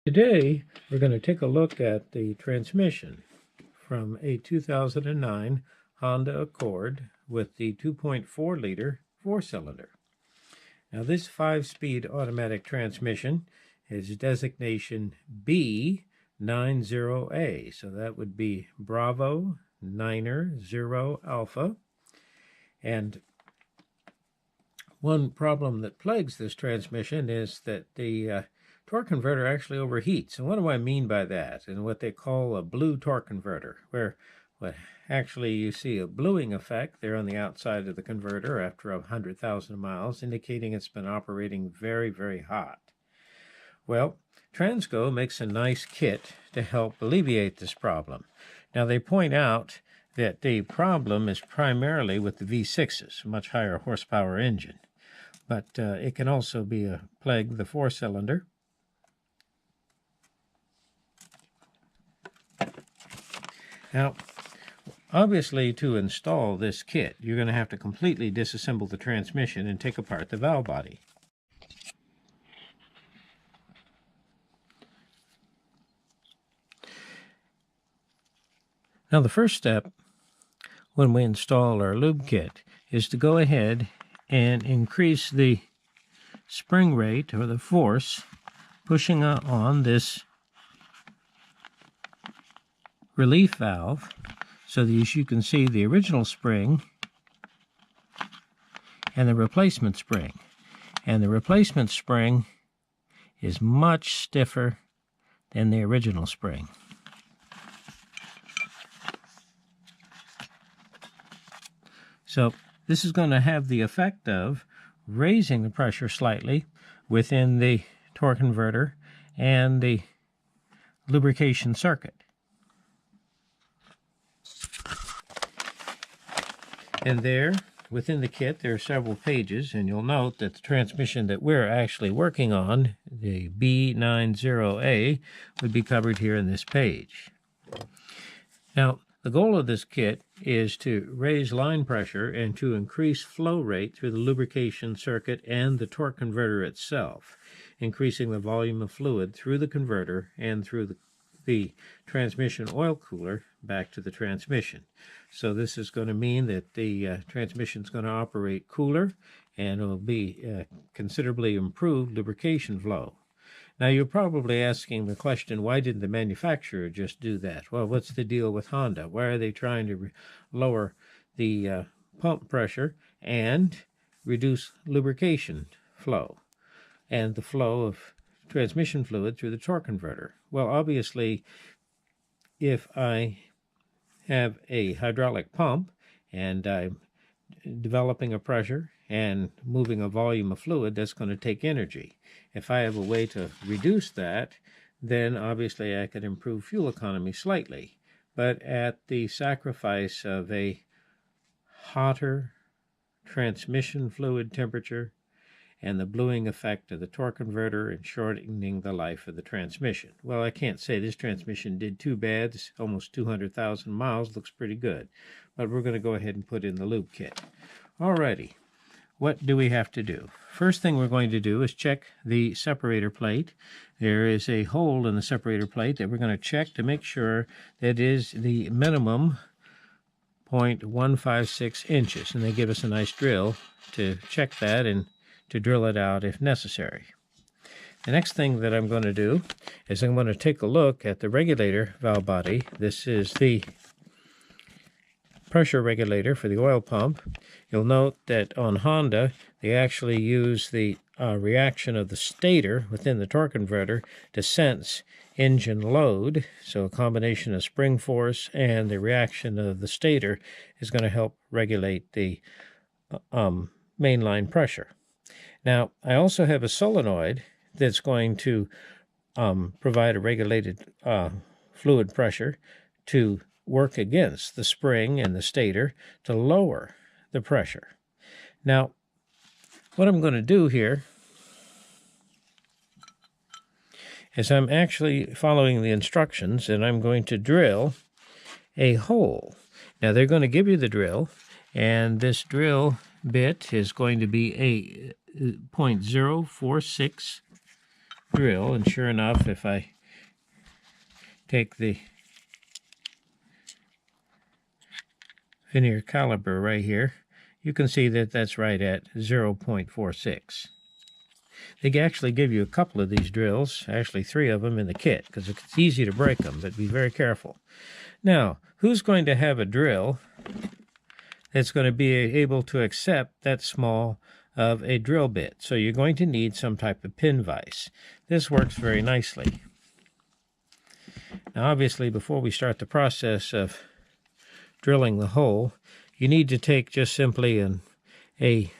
Today, we're going to take a look at the transmission from a 2009 Honda Accord with the 2.4-liter four-cylinder. Now, this 5-speed automatic transmission is designation B90A, so that would be Bravo Niner Zero Alpha. And one problem that plagues this transmission is that the torque converter actually overheats. And what do I mean by that? And what they call a blue torque converter, where actually you see a bluing effect there on the outside of the converter after 100,000 miles, indicating it's been operating very, very hot. Well, TransGo makes a nice kit to help alleviate this problem. Now, they point out that the problem is primarily with the V6s, a much higher horsepower engine. But it can also be a plague the four-cylinder. Now, obviously, to install this kit, you're going to have to completely disassemble the transmission and take apart the valve body. Now, the first step when we install our lube kit is to go ahead and increase the spring rate or the force pushing on this relief valve, so that as you can see the original spring and the replacement spring. And the replacement spring is much stiffer than the original spring. So this is going to have the effect of raising the pressure slightly within the torque converter and the lubrication circuit. And there, within the kit, there are several pages, and you'll note that the transmission that we're actually working on, the B90A, would be covered here in this page. Now, the goal of this kit is to raise line pressure and to increase flow rate through the lubrication circuit and the torque converter itself, increasing the volume of fluid through the converter and through the transmission oil cooler back to the transmission. So this is going to mean that the transmission is going to operate cooler, and it will be considerably improved lubrication flow. Now, you're probably asking the question, why didn't the manufacturer just do that? Well, what's the deal with Honda? Why are they trying to lower the pump pressure and reduce lubrication flow and the flow of transmission fluid through the torque converter? Well, obviously, if I have a hydraulic pump and I'm developing a pressure and moving a volume of fluid, that's going to take energy. If I have a way to reduce that, then obviously I could improve fuel economy slightly, but at the sacrifice of a hotter transmission fluid temperature and the bluing effect of the torque converter and shortening the life of the transmission. Well, I can't say this transmission did too bad. It's almost 200,000 miles, looks pretty good. But we're going to go ahead and put in the lube kit. Alrighty, what do we have to do? First thing we're going to do is check the separator plate. There is a hole in the separator plate that we're going to check to make sure that is the minimum 0.156 inches. And they give us a nice drill to check that and to drill it out if necessary. The next thing that I'm going to do is I'm going to take a look at the regulator valve body. This is the pressure regulator for the oil pump. You'll note that on Honda, they actually use the reaction of the stator within the torque converter to sense engine load. So a combination of spring force and the reaction of the stator is going to help regulate the mainline pressure. Now, I also have a solenoid that's going to provide a regulated fluid pressure to work against the spring and the stator to lower the pressure. Now, what I'm going to do here is I'm actually following the instructions, and I'm going to drill a hole. Now, they're going to give you the drill, and this drill bit is going to be a 0.046 drill, and sure enough, if I take the vernier caliper right here, you can see that that's right at 0.46. They actually give you a couple of these drills, actually 3 of them in the kit, because it's easy to break them, but be very careful. Now, who's going to have a drill that's going to be able to accept that small of a drill bit? So you're going to need some type of pin vise. This works very nicely. Now, obviously, before we start the process of drilling the hole, you need to take just simply a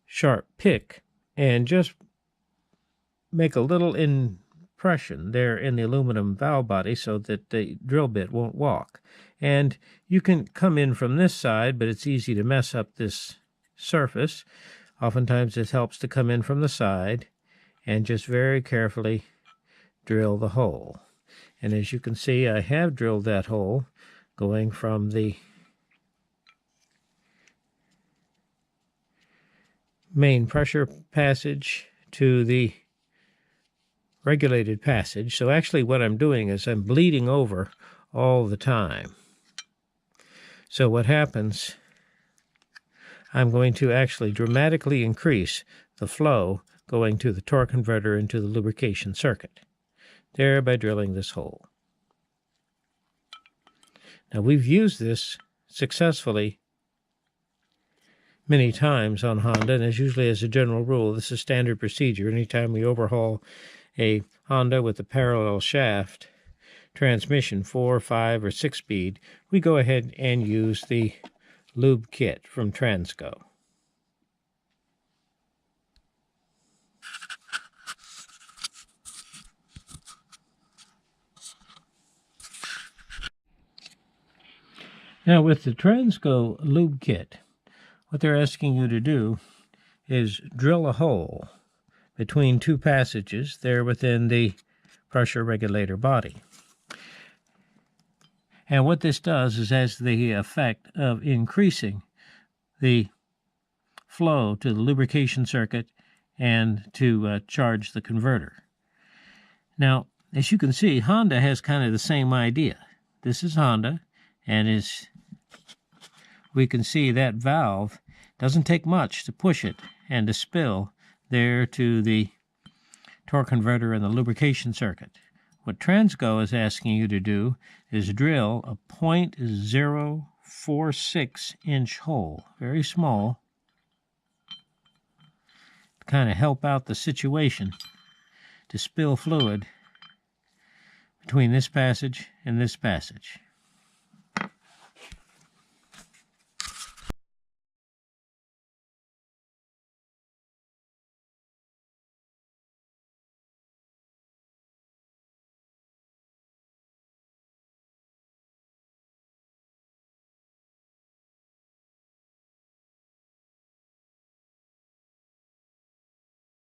sharp pick and just make a little impression there in the aluminum valve body so that the drill bit won't walk. And you can come in from this side, but it's easy to mess up this surface. Oftentimes it helps to come in from the side and just very carefully drill the hole. And as you can see, I have drilled that hole going from the main pressure passage to the regulated passage. So actually what I'm doing is I'm bleeding over all the time. So what happens, I'm going to actually dramatically increase the flow going to the torque converter into the lubrication circuit, there by drilling this hole. Now we've used this successfully many times on Honda, and as usually as a general rule, this is standard procedure. Anytime we overhaul a Honda with a parallel shaft transmission, 4, 5, or 6-speed, we go ahead and use the Lube Kit from TransGo. Now with the TransGo Lube Kit, what they're asking you to do is drill a hole between 2 passages there within the pressure regulator body. And what this does is has the effect of increasing the flow to the lubrication circuit and to charge the converter. Now, as you can see, Honda has kind of the same idea. This is Honda, and as we can see, that valve doesn't take much to push it and to spill there to the torque converter and the lubrication circuit. What TransGo is asking you to do is drill a 0.046-inch hole, very small, to kind of help out the situation, to spill fluid between this passage and this passage.